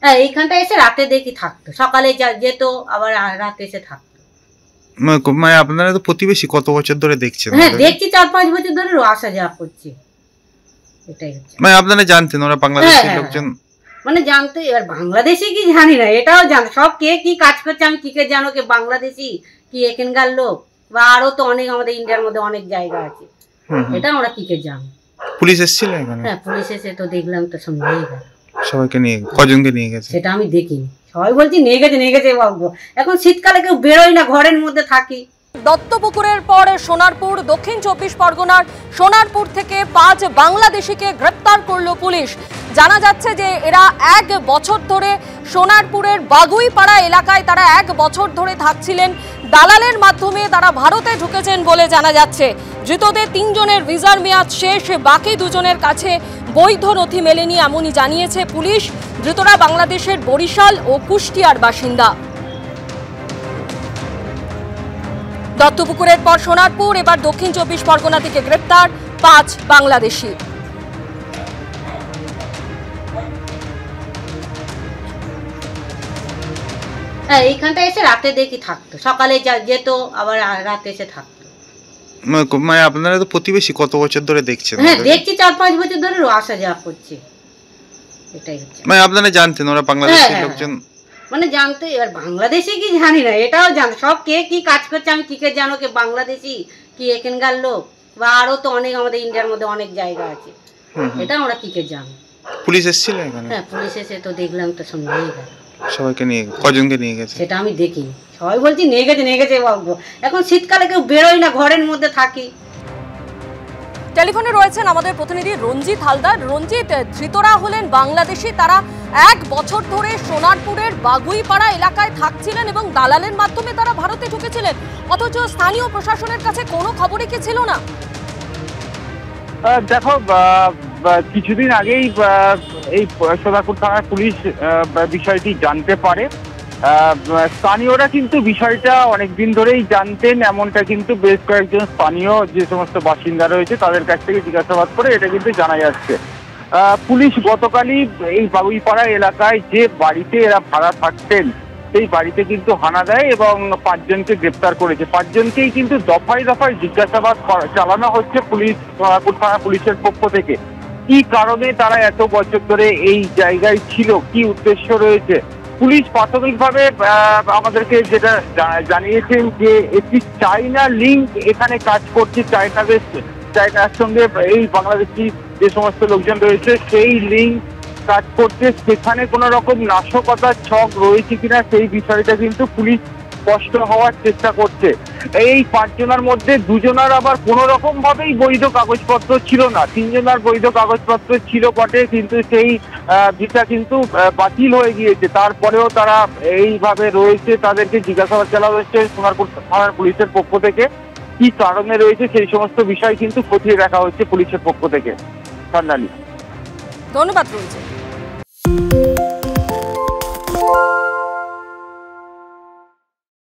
হ্যাঁ, এইখানটা এসে রাতে দেখি থাকতো, সকালে যেত, আবার রাতে এসে থাকতো। মানে আপনারা তো প্রতিবেশী, কত বছর ধরে দেখছেন? হ্যাঁ, দেখছি ৪-৫ বছর ধরে আসা যাওয়া করছে, এটাই হচ্ছে। মানে আপনারা জানতেন ওরা বাংলাদেশের লোকজন? মানে জানতো, এবার বাংলাদেশি কি জানি না, এটাও জানো সব কে কি কাজ করছে আমি কি করে জানো কে বাংলাদেশি কি এখানকার লোক, বা আরো তো অনেক আমাদের ইন্ডিয়ার মধ্যে অনেক জায়গা আছে, এটা আমরা কি করে জানো। পুলিশ এসেছিল এখানে? হ্যাঁ, পুলিশ এসে তো দেখলাম তো সব নিয়ে গেল। সবাইকে নিয়ে? কজনকে নিয়ে গেছে সেটা আমি দেখিনি, সবাই বলছি নিয়ে গেছে বাবু। এখন শীতকালে কেউ বেরোয় না, ঘরের মধ্যে থাকি। দত্তপুকুরের পর সোনারপুর, দক্ষিণ ২৪ পরগনার সোনারপুর থেকে ৫ বাংলাদেশিকে গ্রেপ্তার করল পুলিশ। জানা যাচ্ছে যে এরা ১ বছর ধরে সোনারপুরের বাগুইপাড়া এলাকায় তারা ১ বছর ধরে থাকছিলেন, দালালের মাধ্যমে তারা ভারতে ঢুকেছেন বলে জানা যাচ্ছে। ধৃতদের ৩ জনের ভিসার মেয়াদ শেষ, বাকি ২ জনের কাছে বৈধ নথি মেলেনি এমনই জানিয়েছে পুলিশ। ধৃতরা বাংলাদেশের বরিশাল ও কুষ্টিয়ার বাসিন্দা। দত্তপুকুরের পর সোনারপুর, এবার দক্ষিণ ২৪ পরগনা থেকে গ্রেপ্তার ৫ বাংলাদেশি। হ্যাঁ, এইখানটা এসে রাতে দেখি থাকতো, সকালে যেত, আবার রাতে এসে থাকতো। মানে আপনারা তো প্রতিবেশী, কত বছর ধরে দেখছেন? হ্যাঁ, দেখছি 4-5 বছর ধরে আসা যাওয়া করছে, এটাই হচ্ছে। মানে আপনারা জানতেন ওরা বাংলাদেশের লোকজন? মানে জানতো, এবার বাংলাদেশি কি জানি না, এটাও জানো সব কে কি কাজ করছে আমি কি করে জানো কে বাংলাদেশি কি এখানকার লোক, বা আরো তো অনেক আমাদের ইন্ডিয়ার মধ্যে অনেক জায়গা আছে, এটা আমরা কি করে জানো। পুলিশ এসেছিল এখানে? হ্যাঁ, পুলিশ এসে তো দেখলাম তো সব নিয়ে গেল। সবাইকে নিয়ে? কজনকে নিয়ে গেছে? সেটা আমি দেখিনি, সবাই বলছি নিয়ে গেছে বাবু। এখন শীতকালে কেউ বেরোয় না, ঘরের মধ্যে থাকি। টেলিফোনে রয়েছেন আমাদের প্রতিনিধি রঞ্জিত হালদার। রঞ্জিত, ধৃতরা হলেন বাংলাদেশি, তারা ১ বছর ধরে সোনারপুরের বাগুইপাড়া এলাকায় থাকছিলেন এবং দালালের মাধ্যমে তারা ভারতে ঢুকেছিলেন, অথচ স্থানীয় প্রশাসনের কাছে কোনো খবরই কি ছিল না? দেখো, কিছুদিন আগেই এই সোনারপুর থানার পুলিশ বিষয়টি জানতে পারে। স্থানীয়রা কিন্তু বিষয়টা অনেকদিন ধরেই জানতেন, এমনটা কিন্তু বেশ কয়েকজন স্থানীয় যে সমস্ত বাসিন্দা রয়েছে তাদের কাছ থেকে জিজ্ঞাসাবাদ করে এটা কিন্তু জানা যাচ্ছে। পুলিশ গতকালই এই বাগুইপাড়া এলাকায় যে বাড়িতে এরা ভাড়া থাকতেন সেই বাড়িতে কিন্তু হানা দেয় এবং ৫ জনকে গ্রেপ্তার করেছে। ৫ জনকেই কিন্তু দফায় দফায় জিজ্ঞাসাবাদ চালানো হচ্ছে সোনারপুর থানা পুলিশের পক্ষ থেকে। কি কারণে তারা এত বছর ধরে এই জায়গায় ছিল, কি উদ্দেশ্য রয়েছে। পুলিশ প্রাথমিকভাবে আমাদেরকে যেটা জানিয়েছেন যে একটি চাইনা লিঙ্ক এখানে কাজ করছে, চাইনার সঙ্গে এই বাংলাদেশি যে সমস্ত লোকজন রয়েছে সেই লিঙ্ক কাজ করছে। সেখানে কোনো রকম নাশকতার ছক রয়েছে কিনা সেই বিষয়টা কিন্তু পুলিশ স্পষ্ট হওয়ার চেষ্টা করছে। এই ৫ জনের মধ্যে ২ জনের আবার কোনো রকম ভাবেই বৈধ কাগজপত্র ছিল না, ৩ জনের বৈধ কাগজপত্র ছিল বটে, কিন্তু সেই ভিসা কিন্তু বাতিল হয়ে গিয়েছে। তারপরেও তারা এইভাবে রয়েছে, তাদেরকে জিজ্ঞাসাবাদ চালানো হচ্ছে সোনারপুর থানার পুলিশের পক্ষ থেকে। কি কারণে রয়েছে সেই সমস্ত বিষয় কিন্তু খতিয়ে দেখা হচ্ছে পুলিশের পক্ষ থেকে। ধন্যবাদ রয়েছে।